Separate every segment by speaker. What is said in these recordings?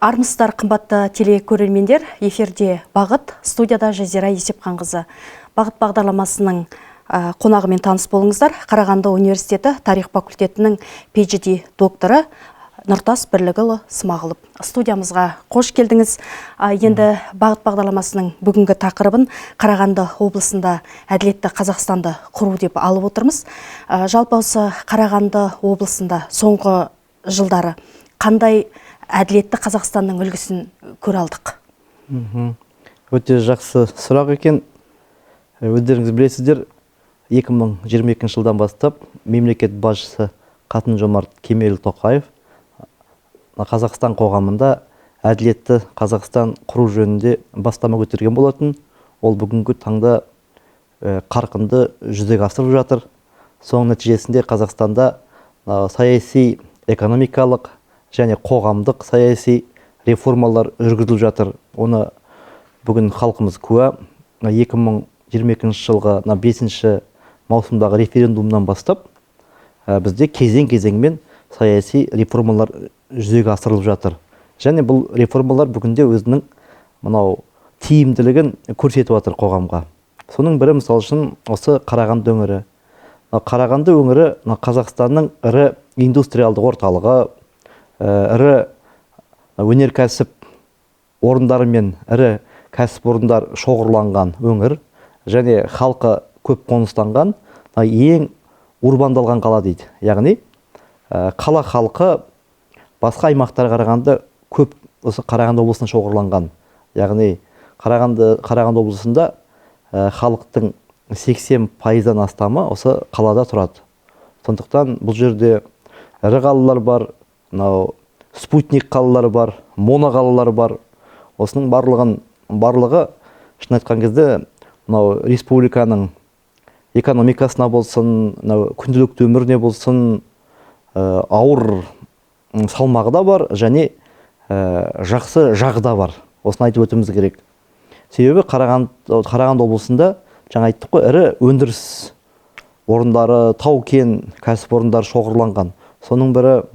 Speaker 1: Армысыздар, қымбатты телекөрермендер, эфирде Бағыт, студияда Жазира Есепқанқызы. Бағыт бағдарламасының қонағымен таныс болыңыздар. Қарағанды университеті тарих факультетінің PhD докторы Нұртас Бірлікұлы Смағұлов. Студиямызға қош келдіңіз. Енді Бағыт бағдарламасының бүгінгі тақырыбын Қарағанды облысында әділетті Қазақстанды құру деп алып отырмыз. Жалпы осы Қарағанды облысында соңғы жылдары қандай әділетті Қазақстанның үлгісін көре алдық?
Speaker 2: Өте жақсы сұрақ екен. Өздеріңіз білесіздер, 2022 жылдан бастап мемлекет басшысы Қасым-Жомарт Кемелұлы Тоқаев Қазақстан қоғамында әділетті Қазақстан құру жөнінде бастама көтерген болатын. Ол бүгінгі таңда қарқынды жүзеге асырылып жатыр. Соның нәтижесінде Қазақстанда саяси, экономикалық және қоғамдық саяси реформалар жүргізіліп жатыр. Оны бүгін халқымыз куә. 2022 жылғы 5 маусымдағы референдумнан бастап бізде кезең-кезеңмен саяси реформалар жүзеге асырылып жатыр. Және бұл реформалар бүгінде өзінің тиімділігін көрсетіп жатыр қоғамға. Соның бірі мысал үшін осы Қарағанды өңірі. Қарағанды өңірі Қазақстанның ірі индустриалдық орталығы, ірі өнеркәсіп орындары мен ірі кәсіпорындар шоғырланған өңір және халқы көп қоныстанған ең урбандалған қала дейді. Яғни қала халқы басқа аймақтарға қарағанда көп осы Қарағанды облысына шоғырланған. Яғни Қарағанды облысында халықтың 80%-дан астамы осы қалада тұрады. Сондықтан бұл жерде ірі қалалар бар, спутник қалалар бар, моноқалалар бар. Осының барлығы шын айтқан кезде республиканың экономикасына болсын, күнделікті өміріне болсын, ауыр салмағы да бар және жақсы жағы да бар. Осыны айтып өтуіміз керек. Себебі Қарағанды облысында жаңа айттық қой, ірі өндіріс орындары, тау-кен кәсіпорындары шоғырланған. Соның бірі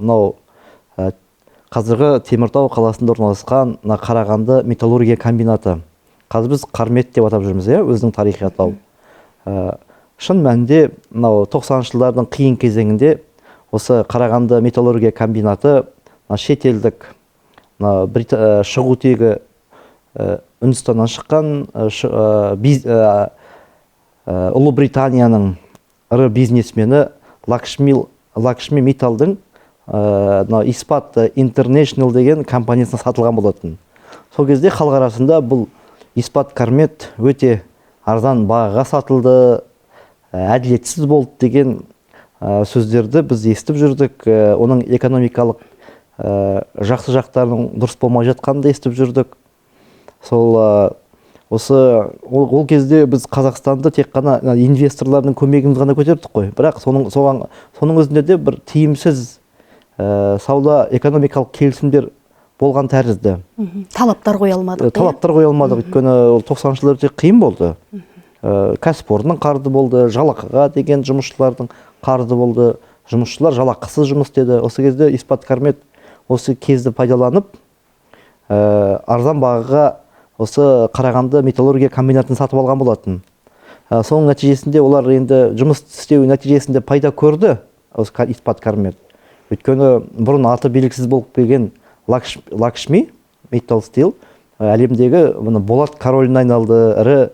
Speaker 2: қазіргі Теміртау қаласында орналасқан Қарағанды металлургия комбинаты. Қазір біз Қармет деп атап жүрміз, өзінің тарихи атауы. Шын мәнінде 90 жылдардың қиын кезеңінде осы Қарағанды металлургия комбинаты шетелдік шығу тегі Үндістаннан шыққан Ұлыбританияның ірі бизнесмені Лакшми Металдың Испат International деген компаниясына сатылған болатын. Сол кезде халық арасында бұл Испат Қармет өте арзан бағаға сатылды, әділетсіз болды деген сөздерді біз естіп жүрдік. Оның экономикалық жақсы жақтарының дұрыс болмай жатқанын да естіп жүрдік. Ол кезде біз Қазақстанды тек қана инвесторлардың көмегіміз ғана көтердік қой. Бірақ соның өзінде де бір тиімсіз сауда экономикалық келісімдер болған тәрізді.
Speaker 1: Талаптар қоя алмадық.
Speaker 2: Талаптар қоя алмадық. Өйткені 90 жылдар өте қиын болды. Кәсіпорынның қарызы болды, жалақыға деген жұмысшылардың қарызы болды. Жұмысшылар жалақысыз жұмыс істеді. Осы кезде Испат Қармет осы кезді пайдаланып, арзан бағаға осы Қарағанды металлургия комбинатын сатып алған болатын. Соның нәтижесінде олар енді жұмыс істеу нәтижесінде пайда көрді, осы Испат Қармет. Өйткені бұрын аты белгісіз болып келген Лакшми Метал Стил әлемдегі болат короліне айналды, ірі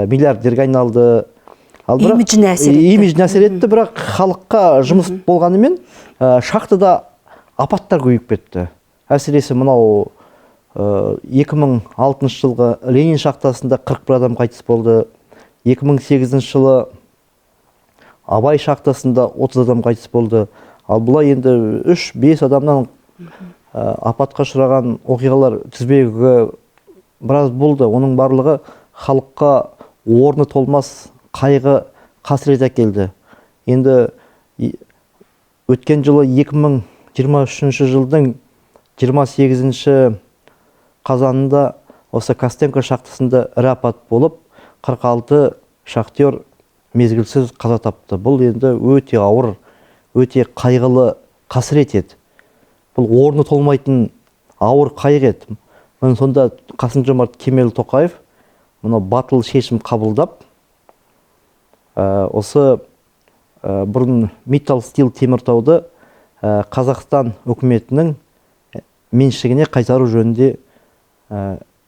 Speaker 2: миллиардерге айналды. Имиджіне әсер етті, бірақ халыққа жұмыс болғанымен шахтада апаттар көбейіп кетті. Әсіресе 2006 жылғы Ленин шахтасында 41 адам қайтыс болды. 2008 жылы Абай шахтасында 30 адам қайтыс болды. Ал бұлай енді 3-5 адамнан апатқа ұшыраған оқиғалар тізбегі біраз болды. Оның барлығы халыққа орны толмас қайғы қасірет әкелді. Енді өткен жылы 2023 жылдың 28 қазанында осы Костенко шахтасында ірі апат болып, 46 шахтер мезгілсіз қаза тапты. Бұл енді өте ауыр, өте қайғылы қасірет еді. Бұл орны толмайтын ауыр қайғы еді. Міне сонда Қасым-Жомарт Кемел Тоқаев мына батыл шешім қабылдап, осы бұрын Металл Стил Теміртауды Қазақстан үкіметінің меншігіне қайтару жөнінде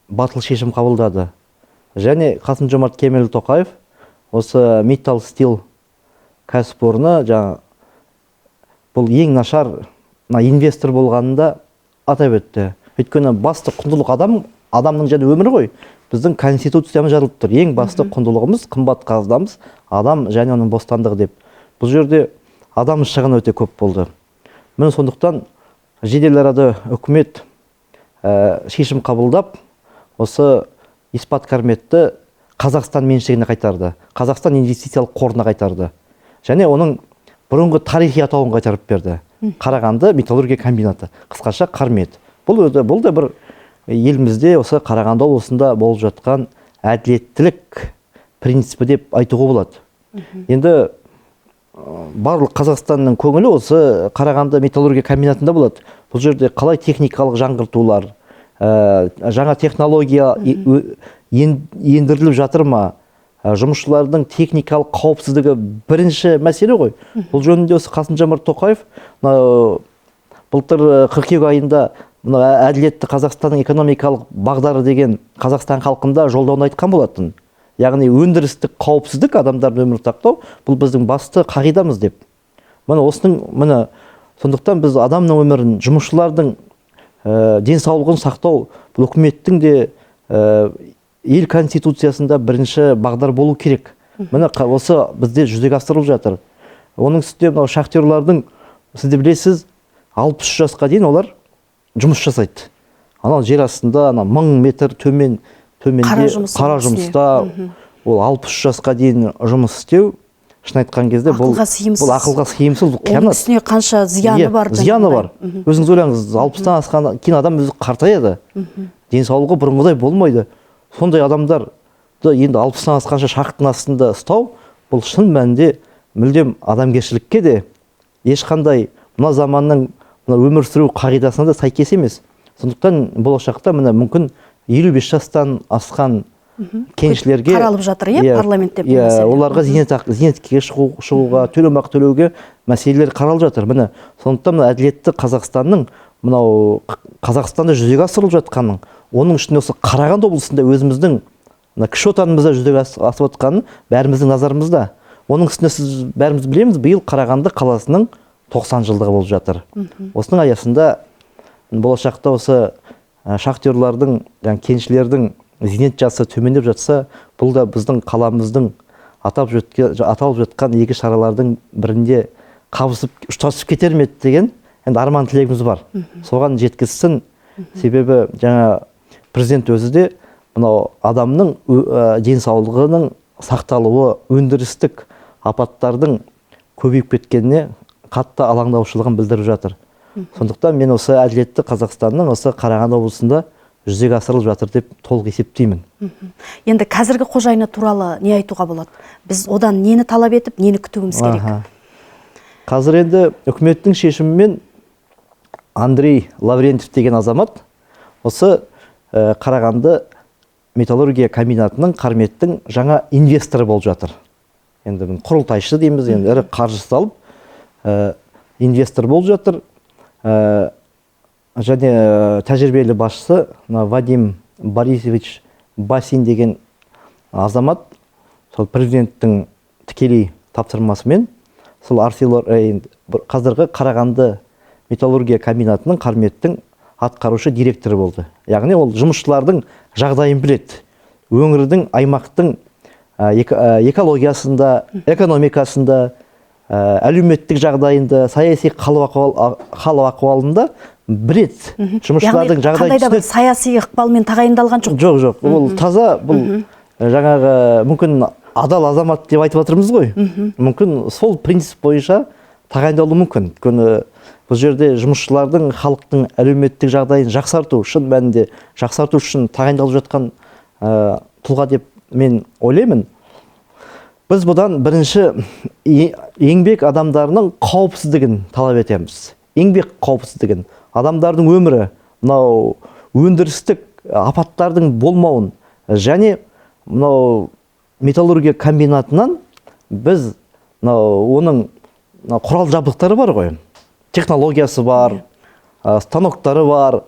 Speaker 2: батыл шешім қабылдады. Және Қасым-Жомарт Кемел Тоқаев осы Металл Стил кәсіпорны бұл ең нашар инвестор болғанында атап өтті. Өйткені басты құндылық адамның және өмірі ғой. Біздің конституциямыз жазылып тұр. Ең басты құндылығымыз, қымбат қазынамыз адам және оның бостандығы деп. Бұл жерде адам шығыны өте көп болды. Міне сондықтан жедел арада үкімет шешім қабылдап, осы Испаткарметті Қазақстан меншігіне қайтарды. Қазақстан инвестициялық қорына қайтарды. Және оның бұрынғы тарихи атауын қайтарып берді. Қарағанды металлургия комбинаты, қысқаша Қармет. Бұл да бір елімізде осы Қарағанды облысында болып жатқан әділеттілік принципі деп айтуға болады. Енді барлық Қазақстанның көңілі осы Қарағанды металлургия комбинатында болады. Бұл жерде қалай техникалық жаңғыртулар, жаңа технология ендіріліп жатыр ма? Жұмысшылардың техникалық қауіпсіздігі бірінші мәселе ғой. Бұл жөнінде осы Қасым-Жомарт Тоқаев былтыр қыркүйек айында әділетті Қазақстанның экономикалық бағдары деген Қазақстан халқында жолдауында айтқан болатын. Яғни өндірістік қауіпсіздік, адамдардың өмірін сақтау, бұл біздің басты қағидамыз деп. Сондықтан біз адамның өмірін, жұмысшылардың денсаулығын сақтау, бұл үкіметтің де ел конституциясында бірінші бағдар болу керек. Міне осы бізде жүзеге асырылып жатыр. Оның үстіне шахтерлардың, сіз де білесіз, 63 жасқа дейін олар жұмыс жасайды. Анау жер астында 1000 метр төменде қара жұмыста ол 63 жасқа дейін жұмыс істеу, шын айтқан кезде бұл ақылға сыйымсыз, бұл қиянат.
Speaker 1: Оның үстіне қанша зияны бар.
Speaker 2: Зияны бар. Өзіңіз ойлаңыз, 60-тан асқан кейін адам өзі қартаяды. Денсаулығы бұрынғыдай болмайды. Сондай адамдарды енді 60-тан асқанша шахтың астында ұстау, бұл шын мәнінде мүлдем адамгершілікке де ешқандай мына заманның өмір сүру қағидасына да сәйкес емес. Сондықтан болашақта мүмкін 55 жастан асқан кеншілерге
Speaker 1: қаралып жатыр, парламентте.
Speaker 2: Оларға зейнетке шығуға, төлемақы төлеуге мәселелер қаралып жатыр. Сондықтан әділетті Қазақстанның мынау Қазақстанда жүзеге асырылып жатқанын, оның ішінде осы Қарағанды облысында өзіміздің кіші отанымызда жүзеге асып жатқанын бәріміздің назарымызда. Оның үстіне сіз бәріміз білеміз, биыл Қарағанды қаласының 90 жылдығы болып жатыр. Осының аясында болашақта осы шахтерлардың, кеншілердің зейнет жасы төмендеп жатса, бұл да біздің қаламыздың аталып жатқан екі шаралардың бірінде қабысып, ұштасып кетер ме деген арман тілегіміз бар. Соған жеткізсін. Себебі жаңа президент өзі де мынау адамның денсаулығының сақталуы, өндірістік апаттардың көбейіп кеткеніне қатты алаңдаушылығын білдіріп жатыр. Сондықтан мен осы әділетті Қазақстанның осы Қарағанды облысында жүзеге асырылып жатыр деп толық есептеймін.
Speaker 1: Енді қазіргі қожайыны туралы не айтуға болады? Біз одан нені талап етіп, нені күтуіміз керек?
Speaker 2: Қазір енді үкіметтің шешімімен Андрей Лаврентьев деген азамат осы Қарағанды металлургия комбинатының, Қарметтің жаңа инвесторы болып жатыр. Енді құрылтайшы дейміз, енді ірі қаржы салып инвестор болып жатыр. Және тәжірибелі басшысы Вадим Борисович Басин деген азамат сол президенттің тікелей тапсырмасымен сол қазіргі Қарағанды металлургия комбинатының, Қарметтің атқарушы директоры болды. Яғни ол жұмысшылардың жағдайын біледі. Өңірдің, аймақтың экологиясында, экономикасында, әлеуметтік жағдайында, саяси хал ахуалында біледі. Жұмысшылардың жағдайын
Speaker 1: түсінеді. Қандай да бір саяси ықпалмен тағайындалған жоқ?
Speaker 2: Жоқ. Ол таза, бұл жаңағы мүмкін адал азамат деп айтып отырмыз ғой. Мүмкін сол принцип бойынша тағайындалуы мүмкін. Бұл жерде жұмысшылардың, халықтың әлеуметтік жағдайын жақсарту, шын мәнінде жақсарту үшін тағайындалып жатқан тұлға деп мен ойлаймын. Біз бұдан бірінші еңбек адамдарының қауіпсіздігін талап етеміз. Еңбек қауіпсіздігін, адамдардың өмірі, мынау өндірістік апаттардың болмауын және мынау металлургия комбинатынан біз оның құрал жабдықтары бар ғой, технологиясы бар, станоктары бар,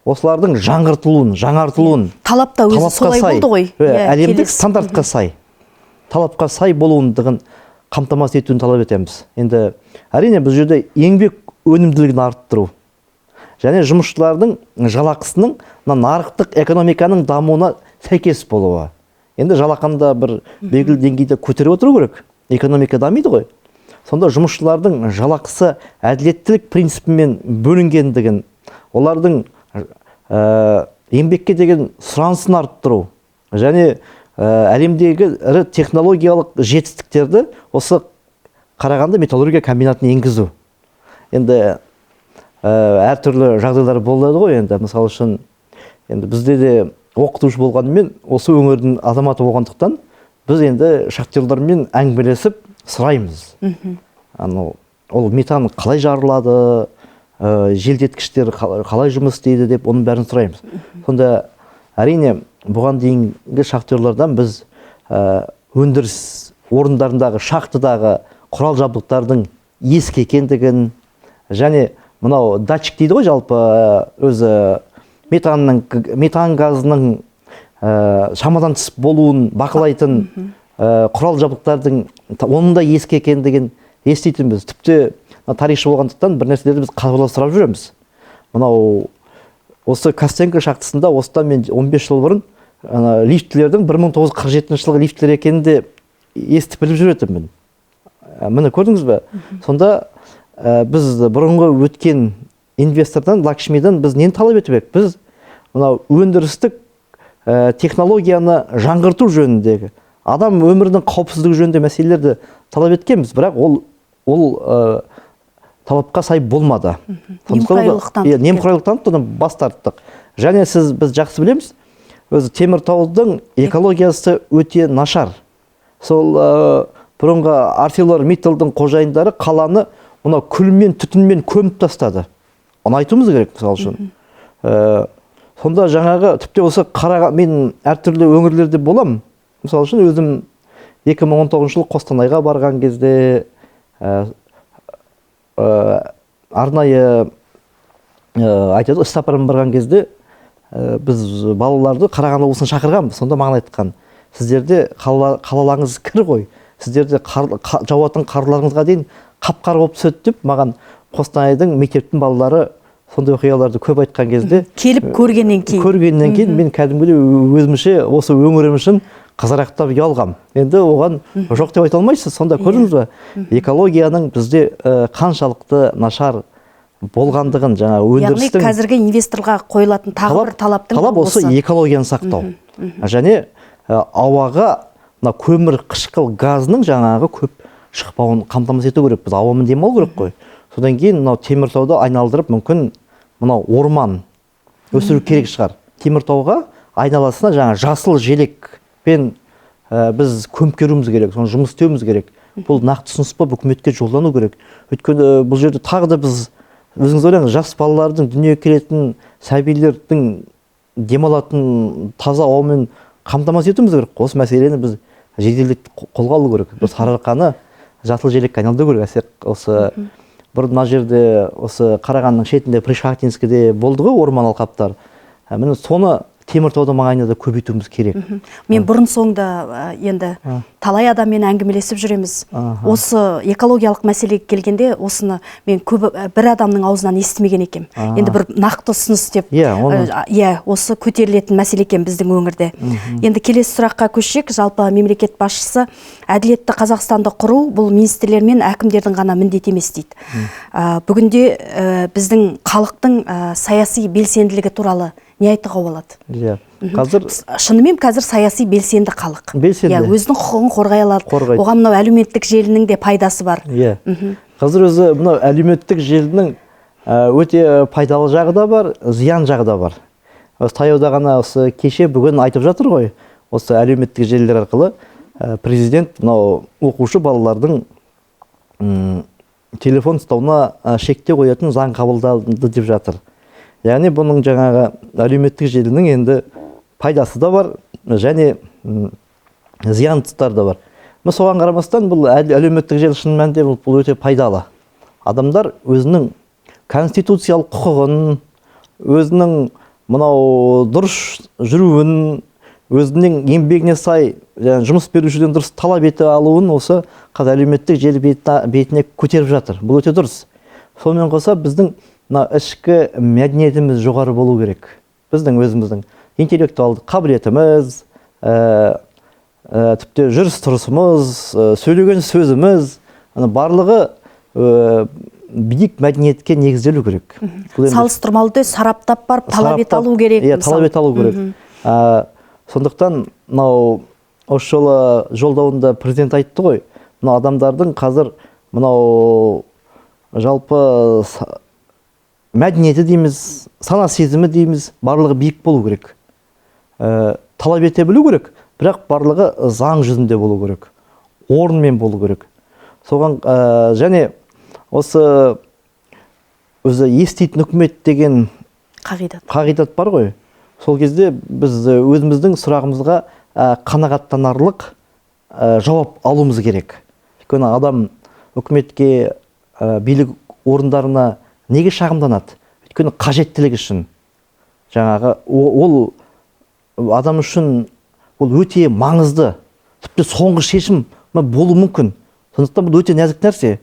Speaker 2: осылардың жаңартылуын
Speaker 1: талапта өзі солай болды ғой,
Speaker 2: әлемдік стандартқа сай, талапқа сай болуындығын қамтамасыз етуін талап етеміз. Енді әрине бұл жерде еңбек өнімділігін арттыру және жұмысшылардың жалақысының нарықтық экономиканың дамуына сәйкес болуы. Енді жалақында бір белгілі деңгейде көтеріп отыру керек. Экономика дамиды ғой. Сонда жұмысшылардың жалақысы әділеттілік принципімен бөлінгендігін, олардың еңбекке деген сұранысын арттыру және әлемдегі ірі технологиялық жетістіктерді осы Қарағанды металлургия комбинатына енгізу. Енді әртүрлі жағдайлар болады ғой. Енді мысалы үшін енді бізде де оқытушы болғанымен осы өңірдің азаматы болғандықтан біз енді шахтерлармен әңгімелесіп сұраймыз. Ол метан қалай жарылады, желдеткіштер қалай жұмыс істейді деп оның бәрін сұраймыз. Сонда әрине бұған дейінгі шахтерлардан біз өндіріс орындарындағы шахтадағы құрал жабдықтардың ескі екендігін және мынау датчик дейді ғой, жалпы өзі метан газының шамадан тыс болуын бақылайтын құрал жабдықтардың оның да ескі екендігін еститінбіз. Тіпті тарихшы болғандықтан бір нәрселерді біз қазбалап сұрап жүреміз. Мынау осы Костенко шахтасында осыдан мен 15 жыл бұрын лифтілердің 1947 жылғы лифтілер екенін де естіп біліп жүретінмін. Міне көрдіңіз бе? Сонда біз бұрынғы өткен инвестордан, Лакшмидан біз нені талап етіп едік? Біз мынау өндірістік технологияны жаңғырту жөніндегі, адам өмірінің қауіпсіздігі жөнінде мәселелерді талап еткенбіз, бірақ ол талапқа сай болмады. Немқұрайлықтан бас тарттық. Және біз жақсы білеміз, өзі Теміртаудың экологиясы өте нашар. Сол бұрынғы ArcelorMittal'дың қожайындары қаланы мына күлмен, түтінмен көміп тастады. Оны айтуымыз керек, мысалы үшін. Сонда жаңағы тіпті осы мен әртүрлі өңірлерде болам. Мысалы үшін өзім 2019 жыл Қостанайға барған кезде арнайы айтады, іс-сапармен барған кезде біз балаларды Қарағанды облысына шақырғанбыз. Сонда маған айтқан, сіздерде қалаларыңыз кір ғой, сіздерде жауатын қарларыңызға дейін қап-қар болып түседі деп маған Қостанайдың мектептің балалары сондай оқиғаларды көп айтқан кезде
Speaker 1: келіп көргеннен кейін
Speaker 2: мен кәдімгідей өзімше осы өңірім үшін қызарақтап ұялғам. Енді оған жоқ деп айта алмайсыз. Сонда көрдіңіз бе, экологияның бізде қаншалықты нашар болғандығын, жаңа өндірістің...
Speaker 1: Яғни қазіргі инвесторға қойылатын тағы бір
Speaker 2: талап осы экологияны сақтау. Және ауаға көмір қышқыл газының жаңағы көп шықпауын қамтамасыз ету керек. Біз ауамен демалу керек қой. Содан кейін Теміртауды айналдырып, мүмкін орман өсіру керек шығар. Теміртауға айналасына жаңа жасыл желекпен біз көмкеруіміз керек, соны жұмыс істеуіміз керек. Бұл нақты ұсыныс па, үкіметке жолдану керек. Өйткені бұл жерде тағы да біз, өзіңіз ойлаңыз, жас балалардың дүниеге келетін, сәбилердің демалатын таза ауамен қамтамасыз етуіміз керек. Осы мәселені біз жеделдік қолға алу керек. Біз Сарыарқаны жасыл желекке айналдыру керек. Осы бұрын мына жерде осы Қарағандының шетінде Пришахтинскіде болды ғой орман алқаптар. Міне соны Теміртауда маңайында көбейтуіміз керек.
Speaker 1: Мен бұрын соңда енді талай адаммен әңгімелесіп жүреміз. Осы экологиялық мәселеге келгенде осыны мен бір адамның аузынан естімеген екем. Енді бір нақты ұсыныс деп, осы көтерілетін мәселе екен біздің өңірде. Енді келесі сұраққа көшсек, жалпы мемлекет басшысы әділетті Қазақстанды құру бұл министрлер мен әкімдердің ғана міндеті емес дейді. Бүгінде біздің халықтың саяси белсенділігі туралы не айтуға болады? Шынымен қазір саяси белсенді халық. Өзінің құқығын қорғай алады. Оған мынау әлеуметтік желінің де пайдасы бар.
Speaker 2: Қазір өзі мынау әлеуметтік желінің өте пайдалы жағы да бар, зиян жағы да бар. Таяуда ғана осы кеше бүгін айтып жатыр ғой. Осы әлеуметтік желілер арқылы президент мынау оқушы балалардың телефон ұстауына шектеу қоятын заң қабылданды деп жатыр. Яғни бұның жаңағы әлеуметтік желінің енді пайдасы да бар, және зиян тұстары да бар. Соған қарамастан бұл әлеуметтік желі шын мәнінде бұл өте пайдалы. Адамдар өзінің конституциялық құқығын, өзінің мынау дұрыс жүруін, өзінің еңбегіне сай жұмыс берушіден дұрыс талап ете алуын осы қазір әлеуметтік желі бетіне көтеріп жатыр. Бұл өте дұрыс. Сонымен қоса біздің ішкі мәдениетіміз жоғары болу керек. Біздің өзіміздің интеллектуалдық қабілетіміз, тіпті жүріс-тұрысымыз, сөйлеген сөзіміз, барлығы биік мәдениетке негізделу керек.
Speaker 1: Салыстырмалды сараптап барып талап ете алу керек.
Speaker 2: Иә, талап ете алу керек. Сондықтан осы жолы жолдауында президент айтты ғой, адамдардың қазір жалпы мәдениеті дейміз, сана сезімі дейміз, барлығы биік болу керек. Талап ете білу керек, бірақ барлығы заң жүзінде болу керек, орынмен болу керек. Соған және осы өзі еститін үкімет деген қағидат бар ғой. Сол кезде біз өзіміздің сұрағымызға қанағаттанарлық жауап алуымыз керек. Өйткені адам үкіметке, билік орындарына неге шағымданады? Өйткені қажеттілік үшін. Жаңағы ол адам үшін ол өте маңызды, тіпті соңғы шешім болуы мүмкін. Сондықтан бұл өте нәзік нәрсе.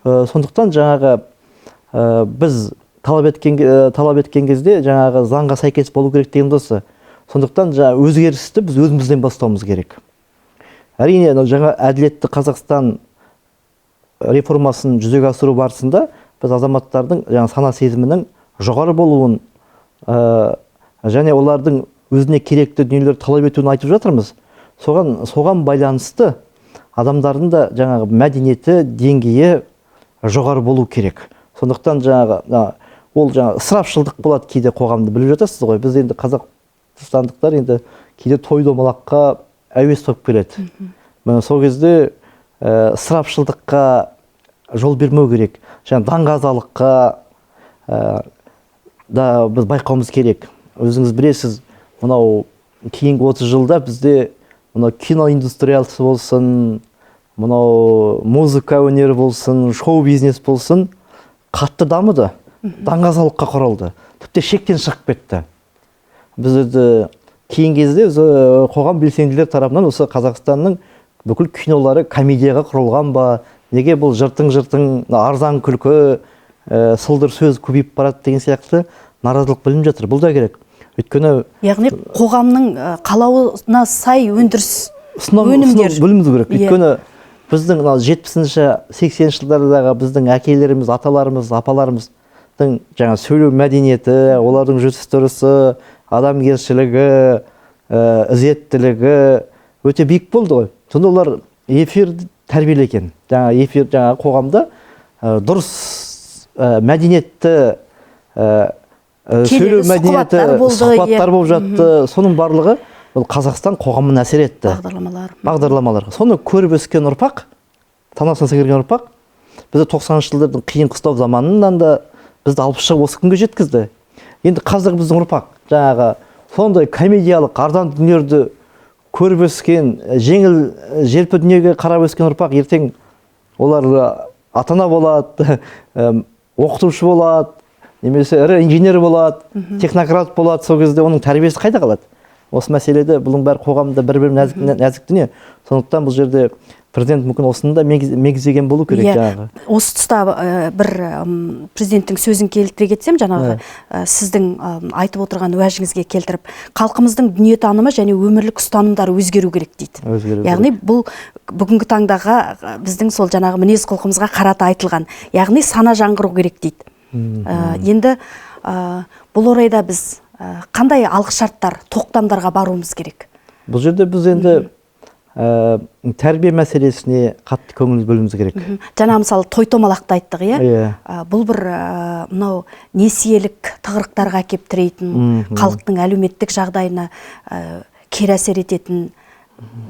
Speaker 2: Сондықтан жаңағы біз талап еткен кезде жаңағы заңға сәйкес болу керек деген досы. Сондықтан өзгерісті біз өзімізден бастауымыз керек. Әрине, жаңа әділетті Қазақстан реформасын жүзеге асыру барысында біз азаматтардың сана сезімінің жоғары болуын және олардың өзіне керекті дүниелер талап етуін айтып жатырмыз. Соған байланысты адамдардың да жаңағы мәдениеті, деңгейі жоғары болу керек. Сондықтан ол ысырапшылдық болады кейде қоғамды, біліп жатасыз ғой. Біз енді қазақстандықтар енді кейде той-домалаққа әуес болып келеді. Сол кезде ысырапшылдыққа жол бермеу керек. Даңғазалыққа да біз байқауымыз керек. Өзіңіз білесіз, мынау кейінгі 30 жылда бізде киноиндустриясы болсын, мынау музыка өнері болсын, шоу-бизнес болсын, қатты дамыды. Даңғазалыққа құрылды. Тіпті шектен шығып кетті. Біз кейін кезде қоғам белсенділер тарапынан осы Қазақстанның бүкіл кинолары комедияға құрылған ба, неге бұл жыртың арзан күлкі, сылдыр сөз көбейіп барады деген сияқты наразылық білініп жатыр. Бұл да керек. Өйткені
Speaker 1: яғни қоғамның қалауына сай өндіріс өнімдер
Speaker 2: біліміз керек. Өйткені біздің 70-80 жылдардағы біздің әкелеріміз, аталарымыз, апаларымыздың сөйлеу мәдениеті, олардың жүріс-тұрысы, адамгершілігі, ізеттілігі өте биік болды ғой. Сонда олар эфир тәрбиелеген. Эфир қоғамда дұрыс мәдениетті сөйлеу мәдениеті, сұхбаттар болып жатты. Соның барлығы Қазақстан қоғамын әсер етті. Бағдарламалар. Соны көріп өскен ұрпақ, санасына сіңірген ұрпақ, бізді 90-шы жылдардың қиын қыстау заманынан да бізді алып шығып осы күнге жеткізді. Енді қазір біздің ұрпақ сондай комедиялық арзан дүниелерді көріп өскен, жеңіл желпі дүниеге қарап өскен ұрпақ ертең олар ата-ана болады, оқытушы болады, немесе ірі инженер болады, технократ болады. Сол кезде оның тәрбиесі қайда қалады? Осы мәселеде бұның бәрі қоғамда бір-бір нәзік дүние. Сондықтан бұл жерде президент мүмкін осыны да мегзеген болу керек.
Speaker 1: Осы тұста бір президенттің сөзін келтіре кетсем, сіздің айтып отырған уәжіңізге келтіріп, халқымыздың дүниетанымы және өмірлік ұстанымдары өзгеру керек дейді. Яғни бұл бүгінгі таңдағы біздің сол мінез құлқымызға қарата айтылған. Яғни сана жаңғыру керек дейді. Енді бұл орайда біз қандай алғышарттар, тоқтамдарға баруымыз керек?
Speaker 2: Бұл жерде біз енді тәрбие мәселесіне қатты көңіл бөлуіміз керек.
Speaker 1: Мысалы той-томалақты айттық, бұл бір мынау несиелік тығырықтарға әкеп тірейтін, халықтың әлеуметтік жағдайына кері әсер ететін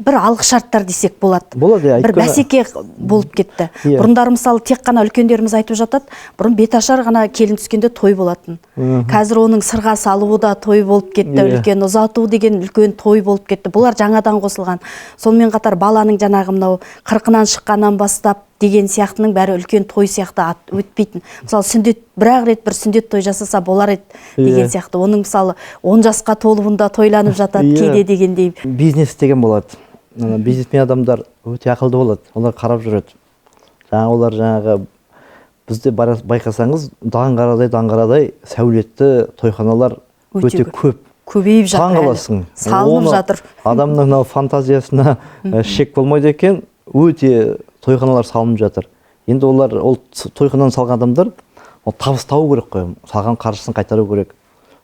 Speaker 1: бір алғышарттар десек болады.
Speaker 2: Болады,
Speaker 1: Бір бәсеке болып кетті.
Speaker 2: Иә.
Speaker 1: Бұрындары мысалы тек қана үлкендеріміз айтып жатады, бұрын беташар ғана келін түскенде той болатын. Қазір оның сырға салуы да той болып кетті, үлкен ұзату деген үлкен той болып кетті. Бұлар жаңадан қосылған. Сонымен қатар баланың жаңағы мынау 40-нан шыққаннан бастап деген сияқтының бәрі үлкен той сияқты өтпейтін. Мысалы сүндет бір-ақ рет бір сүндет той жасаса болар еді деген сияқты. Оның мысалы 10 жасқа толуында тойланып жатады кейде дегендей.
Speaker 2: Бизнес деген болады. Бизнесмен адамдар өте ақылды болады. Олар қарап жүреді. Олар жаңағы бізде байқасаңыз даңғарадай сәулетті тойханалар өте көп.
Speaker 1: Көбейіп жатыр. Салынып жатыр.
Speaker 2: Адамның фантазиясына шек болмайды екен. Өте тойханалар салынып жатыр. Енді олар тойхананы салған адамдар табыстау керек қой. Салған қаржысын қайтару керек.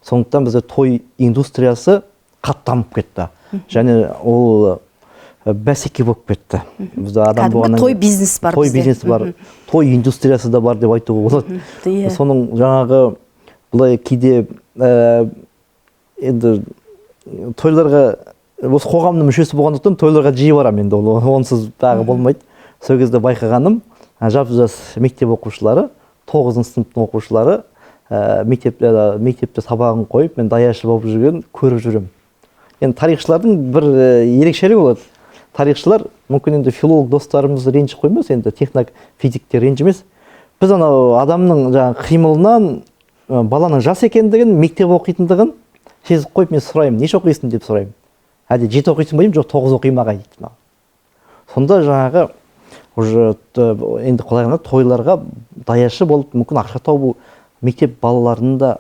Speaker 2: Сондықтан бізде той индустриясы қаттамып кетті. Және ол бәсеке болып кетті.
Speaker 1: Кәдімгі той бизнес бар.
Speaker 2: Той бизнесі бар. Той индустриясы да бар деп айтуға болады. Соның жаңағы бұлай кейде енді тойларға осы қоғамның мүшесі болғандықтан тойларға жиі барамын енді, онсыз тағы болмайды. Сол кезде байқағаным, жап-жас мектеп оқушылары, 9 сыныптың оқушылары мектепте сабағын қойып, мен даяшы болып жүрген көріп жүрем. Енді тарихшылардың бір ерекшелігі болады. Тарихшылар, мүмкін енді филолог достарымыз ренжіп қоймас, енді техник физиктер ренжімес. Біз адамның қимылынан баланың жас екендігін, мектеп оқитындығын сезіп қойып, мен сұраймын, неше оқисың деп сұраймын. Әде 7 оқисың ба деймін, жоқ 9 оқимын аға дейді. Сонда жаңағы енді қолайғанда тойларға даяшы болып мүмкін ақша табу мектеп балаларында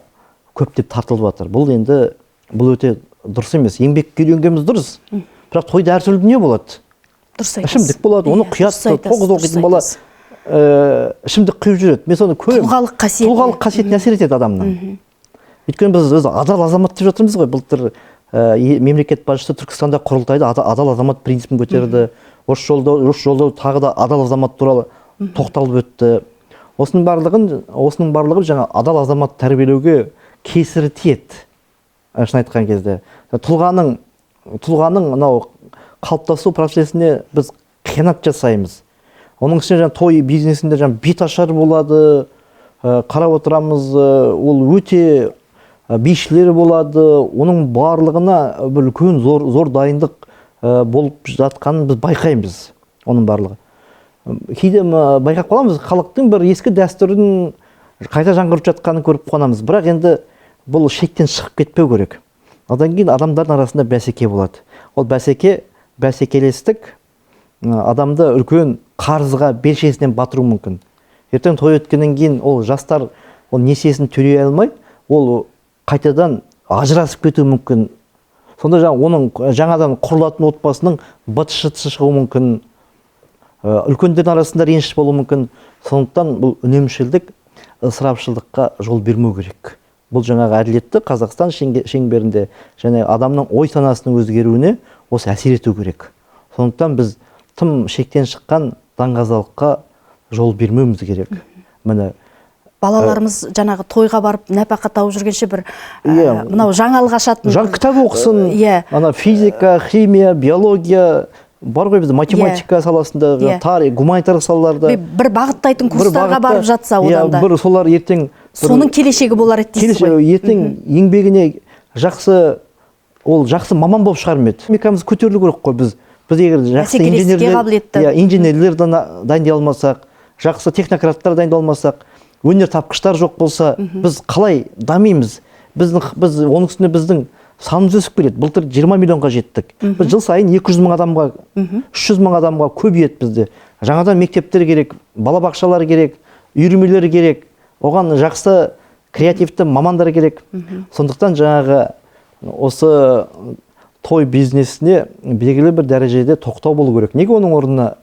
Speaker 2: көптеп тартылып жатыр. Бұл өте дұрыс емес. Еңбекке үйренгеніміз дұрыс. Бірақ тойда әр түрлі дүние болады.
Speaker 1: Дұрыс айтасыз.
Speaker 2: Ішімдік болады, оны құяды. 9 оқитын бала ішімдік құйып жүреді. Мен соны көремін. Тұлғалық қасиетіне әсер етеді адамның. Өйткені біз өзі адал азамат деп жатырмыз ғой. Былтыр мемлекет басшысы Түркістанда құрылтайда адал азамат принципін көтерді. Осы жолда тағы да адал азамат туралы тоқталып өтті. Осының барлығы жаңа адал азамат тәрбиелеуге кесірі тиеді. Шын айтқан кезде. Тұлғаның қалыптасу процесіне біз қиянат жасаймыз. Оның ішінде той бизнесінде беташар болады, қарап отырамыз, ол өте бишілері болады, оның барлығына бір үлкен зор дайындық болып жатқанын біз байқаймыз, оның барлығы. Кейде байқап қаламыз, халықтың бір ескі дәстүрін қайта жаңғырып жатқанын көріп қуанамыз. Бірақ енді бұл шектен шығып кетпеу керек. Одан кейін адамдардың арасында бәсеке болады. Ол бәсекелестік адамды үлкен қарызға белшесінен батыру мүмкін. Ертең той өткеннен кейін ол жастар ол несиесін төлей алмай, ол қайтадан ажырасып кетуі мүмкін. Сонда оның жаңадан құрылатын отбасының быт-шыты шығуы мүмкін. Үлкендердің арасында реніш болуы мүмкін. Сондықтан бұл үнемшілдік, ысырапшылдыққа жол бермеу керек. Бұл жаңағы әділетті Қазақстан шеңберінде және адамның ой санасының өзгеруіне осы әсер ету керек. Сондықтан біз тым шектен шыққан даңғазалыққа жол бермеуіміз керек. Міне
Speaker 1: балаларымыз жаңағы тойға барып нәпақа тауып жүргенше бір мынау жаңалық ашатын.
Speaker 2: Кітап оқысын. Ана физика, химия, биология бар ғой, бізде математика саласындағы, тарих, гуманитарлық салаларда
Speaker 1: бір бағыттайтын курстарға барып жатса одан да.
Speaker 2: Бір солар ертең
Speaker 1: соның келешегі болар еді дейсіз ғой.
Speaker 2: Ертең еңбегіне жақсы маман болып шығармайды. Экономикамыз көтерілу керек қой. Біз егер жақсы инженерлер дайындай алмасақ, жақсы технократтар дайындай алмасақ, өнер тапқыштар жоқ болса, біз қалай дамимыз? Оның үстіне біздің санымыз өсіп келеді. Былтыр 20 миллионға жеттік. Біз жыл сайын 200 мың адамға, 300 мың адамға көбейеді бізде. Жаңадан мектептер керек, балабақшалар керек, үйірмелер керек. Оған жақсы креативті мамандар керек. Сондықтан жаңағы осы той бизнесіне белгілі бір дәрежеде тоқтау болу керек. Неге оның орнына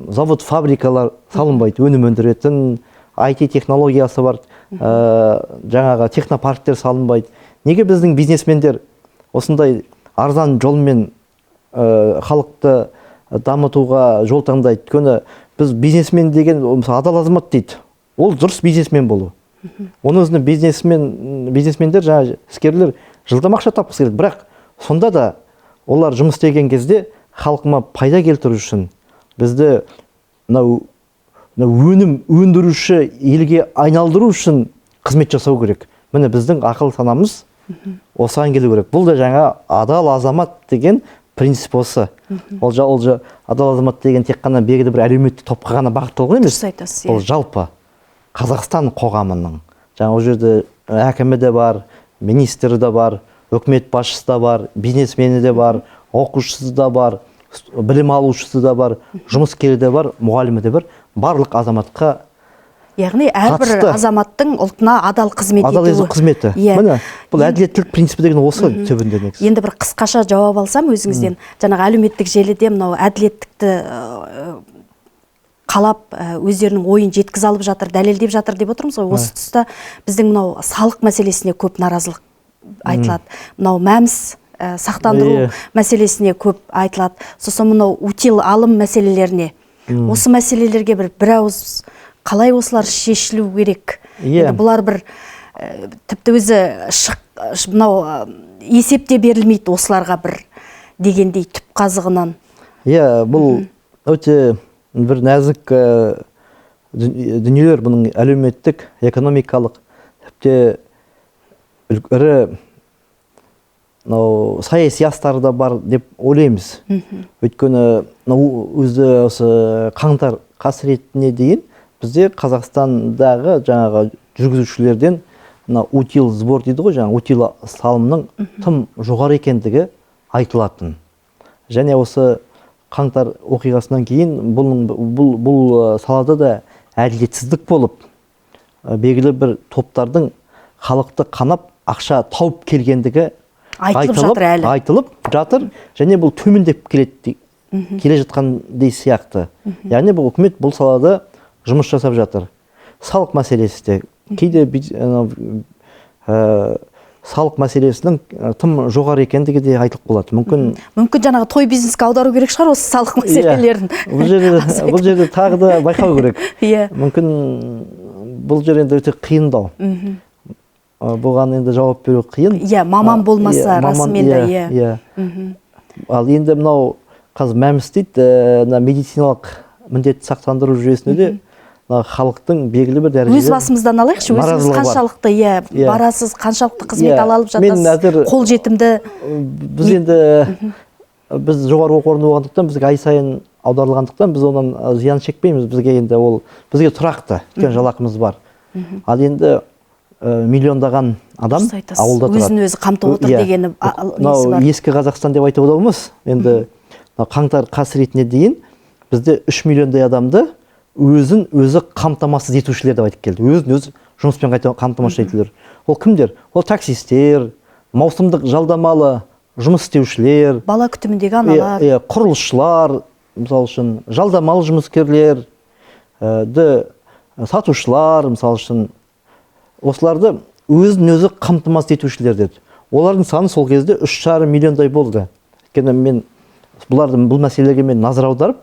Speaker 2: завод, фабрикалар салынбайды, өнім өндіретін, IT технологиясы бар, жаңағы технопарктер салынбайды. Неге біздің бизнесмендер осындай арзан жолмен халықты дамытуға жол таңдайды? Өйткені біз бизнесмен деген адал азамат дейді. Ол дұрыс бизнесмен болу. Оның өзіне бизнесмендер, жаңағы іскерлер жылдам ақша тапқысы келеді. Бірақ сонда да олар жұмыс істеген кезде халқыма пайда келтіру үшін бізді мынау өнім өндіруші елге айналдыру үшін қызмет жасау керек. Міне біздің ақыл санамыз осыған келу керек. Бұл да жаңа адал азамат деген принцип осы. Ол адал азамат деген тек қана белгілі бір әлеуметтік топқа ғана бағытталған емес.
Speaker 1: Дұрыс айтасыз.
Speaker 2: Ол жалпы Қазақстан қоғамының. Жаңа ол жерде әкімі де бар, министрі де бар, үкімет басшысы да бар, бизнесмені де бар, оқушысы да бар, білім алушысы да бар, жұмыскері де бар, мұғалімі де бар. Барлық азаматқа
Speaker 1: яғни әрбір азаматтың ұлтына адал қызмет етуі.
Speaker 2: Адал қызметі. Міне, бұл әділеттілік принципі деген осы түбінде негізі.
Speaker 1: Енді бір қысқаша жауап алсам өзіңізден, жаңағы әлеуметтік желіде мынау әділеттікті қалап өздерінің ойын жеткізе алып жатыр, дәлелдеп жатыр деп отырмыз ғой. Осы тұста біздің мынау салық мәселесіне көп наразылық айтылады. Мынау мәмс сақтандыру мәселесіне көп айтылады. Сосын мынау утил алым мәселелеріне. Осы мәселелерге бір ауыз қалай осылар шешілу керек? Бұлар бір тіпті өзі мынау есепте берілмейді осыларға бір дегендей түп қазығынан.
Speaker 2: Бұл өте бір нәзік дүниелер, бұның әлеуметтік, экономикалық, тіпті ірі саяси астары да бар деп ойлаймыз. Өйткені өзі осы қаңтар қасіретіне дейін бізде Қазақстандағы жаңағы жүргізушілерден утил сбор дейді ғой, жаңағы утил салымның тым жоғары екендігі айтылатын. Және осы қаңтар оқиғасынан кейін бұл салада да әділетсіздік болып, белгілі бір топтардың халықты қанап ақша тауып келгендігі айтылып жатыр, және бұл төмендеп келе жатқандай сияқты. Яғни бұл үкімет бұл салада жұмыс жасап жатыр. Салық мәселесі де кейде салық мәселесінің тым жоғары екендігі де айтылып болады.
Speaker 1: Мүмкін жаңағы той бизнеске аудару керек шығар осы салық мәселелерін.
Speaker 2: Бұл жерде тағы да байқау керек. Мүмкін бұл жер енді өте қиындау. Бұған енді жауап беру қиын.
Speaker 1: Маман болмаса расымен де.
Speaker 2: Ал енді мынау қазір мәмс дейді, медициналық міндетті сақтандыру жүйесінде де халықтың белгілі бір дәрежеде
Speaker 1: өз басымыздан алайықшы, өзіңіз қаншалықты барасыз, қаншалықты қызмет ала алып жатасыз, қол жетімді.
Speaker 2: Біз жоғары оқу орны болғандықтан, бізге ай сайын аударылғандықтан, біз онан зиян шекпейміз. Бізге енді ол бізге тұрақты, өйткені жалақымыз бар. Ал енді миллиондаған адам ауылда тұрады.
Speaker 1: Өзін өзі қамтып отыр дегені несі бар.
Speaker 2: Ескі Қазақстан деп айтуға болмас. Енді қаңтар қасіретіне дейін бізде 3 миллиондай адамды өзін өзі қамтамасыз етушілер деп айтып келді. Өзін өзі жұмыспен қамтамасыз етушілер. Ол кімдер? Ол таксистер, маусымдық жалдамалы жұмыс істеушілер,
Speaker 1: бала күтіміндегі аналар,
Speaker 2: құрылысшылар, мысалы үшін жалдамалы жұмыскерлер, сатушылар, мысалы үшін осыларды өзін өзі қамтамасыз етушілер деді. Олардың саны сол кезде 3,5 миллиондай болды. Өйткені бұл мәселелерге мен назар аударып,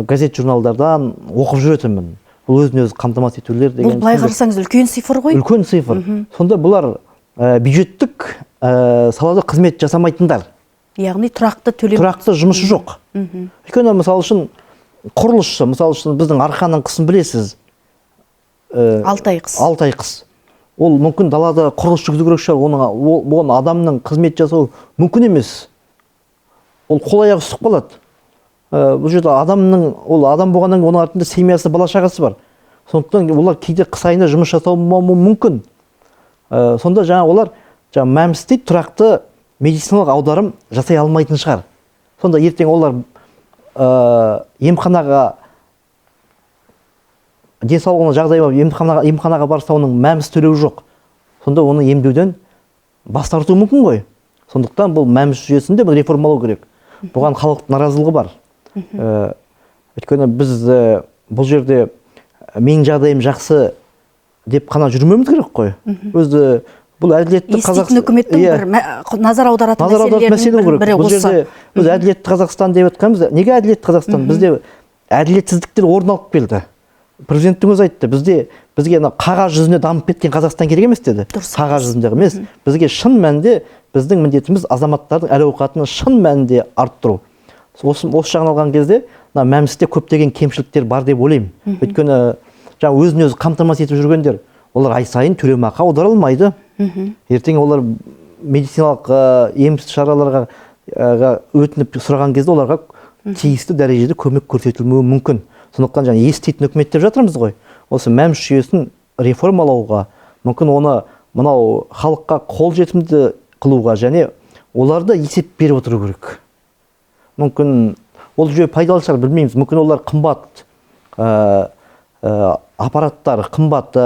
Speaker 2: газет журналдардан оқып жүретінмін. Бұл өзін өзі қамтамасыз етулер деген.
Speaker 1: Бұл былай қарасаңыз үлкен цифр ғой?
Speaker 2: Үлкен цифр. Сонда бұлар бюджеттік салада қызмет жасамайтындар.
Speaker 1: Яғни тұрақты
Speaker 2: жұмысы жоқ. Өйткені мысалы үшін құрылысшы, мысалы үшін біздің Арқаның қысын білесіз.
Speaker 1: Алтай
Speaker 2: қыс. Ол мүмкін далада құрылыс жүргізу керек шығар, оған адамның қызмет жасау мүмкін емес. Ол қол аяғы үсіп қалады. Бұл жерде ол адам болғаннан оның артында семьясы, бала шағасы бар. Сондықтан олар кейде қыс айында жұмыс жасауы мүмкін. Сонда олар мәмс дейді, тұрақты медициналық аударым жасай алмайтын шығар. Сонда ертең олар емханаға денсаулығына жағдай бар, емханаға барса оның мәмс төлеу жоқ. Сонда оны емдеуден бас тарту мүмкін ғой. Сондықтан бұл мәмс жүйесінде реформалау керек. Бұған халықтың наразылығы бар. Өйткені біз бұл жерде менің жағдайым жақсы деп қана жүрмеуіміз керек қой. Өзі бұл әділетті
Speaker 1: Қазақстан үкіметтің бір назар аударатын мәселелердің бірі осы.
Speaker 2: Бұл жерде біз әділетті Қазақстан деп жатқанбыз. Неге әділетті Қазақстан? Бізде әділетсіздіктер орын алып келді. Президенттің өзі айтты, бізге қағаз жүзінде дамып кеткен Қазақстан керек емес деді. Қағаз жүзінде емес. Бізге шын мәнінде біздің міндетіміз азаматтардың әл-ауқатын шын мәнінде арттыру. осы жағын алған кезде мына мәмсте көптеген кемшіліктер бар деп ойлаймын. Өйткені жаңа өзін өзі қамтамасыз етіп жүргендер, олар ай сайын төлемақы аудара алмайды. Ертең олар медициналық емсіз шараларға өтініп сұраған кезде оларға тиісті дәрежеде көмек көрсетілмеуі мүмкін. Сондықтан жаңа еститін үкімет деп жатырмыз ғой. Осы мәмс жүйесін реформалауға, мүмкін оны мынау халыққа қолжетімді қылуға және оларды есеп беріп отыру керек. Мүмкін ол жүйе пайдалы шығар, білмейміз. Мүмкін олар қымбат аппараттар, қымбат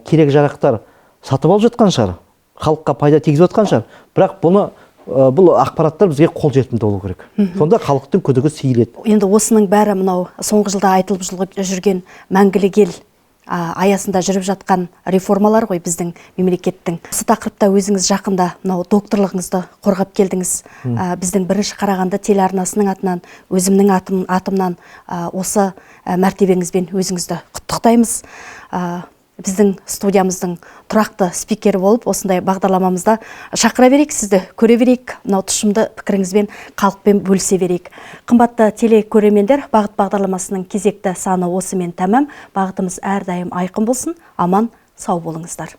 Speaker 2: керек жарақтар сатып алып жатқан шығар. Халыққа пайда тигізіп жатқан шығар. Бірақ бұл ақпараттар бізге қолжетімді болу керек. Сонда халықтың күдігі сейіледі.
Speaker 1: Енді осының бәрі мынау соңғы жылда айтылып жүрген мәңгілік ел аясында жүріп жатқан реформалар ғой біздің мемлекеттің. Осы тақырыпта өзіңіз жақында мынау докторлығыңызды қорғап келдіңіз. Біздің бірінші Қарағанды телеарнасының атынан, өзімнің атымнан осы мәртебеңізбен өзіңізді құттықтаймыз. Біздің студиямыздың тұрақты спикері болып, осындай бағдарламамызда шақыра берейік, сізді көре берейік, мынау тұшымды пікіріңізбен халықпен бөлісе берейік. Қымбатты телекөрермендер, бағыт бағдарламасының кезекті саны осымен тәмам. Бағытымыз әрдайым айқын болсын, аман, сау болыңыздар.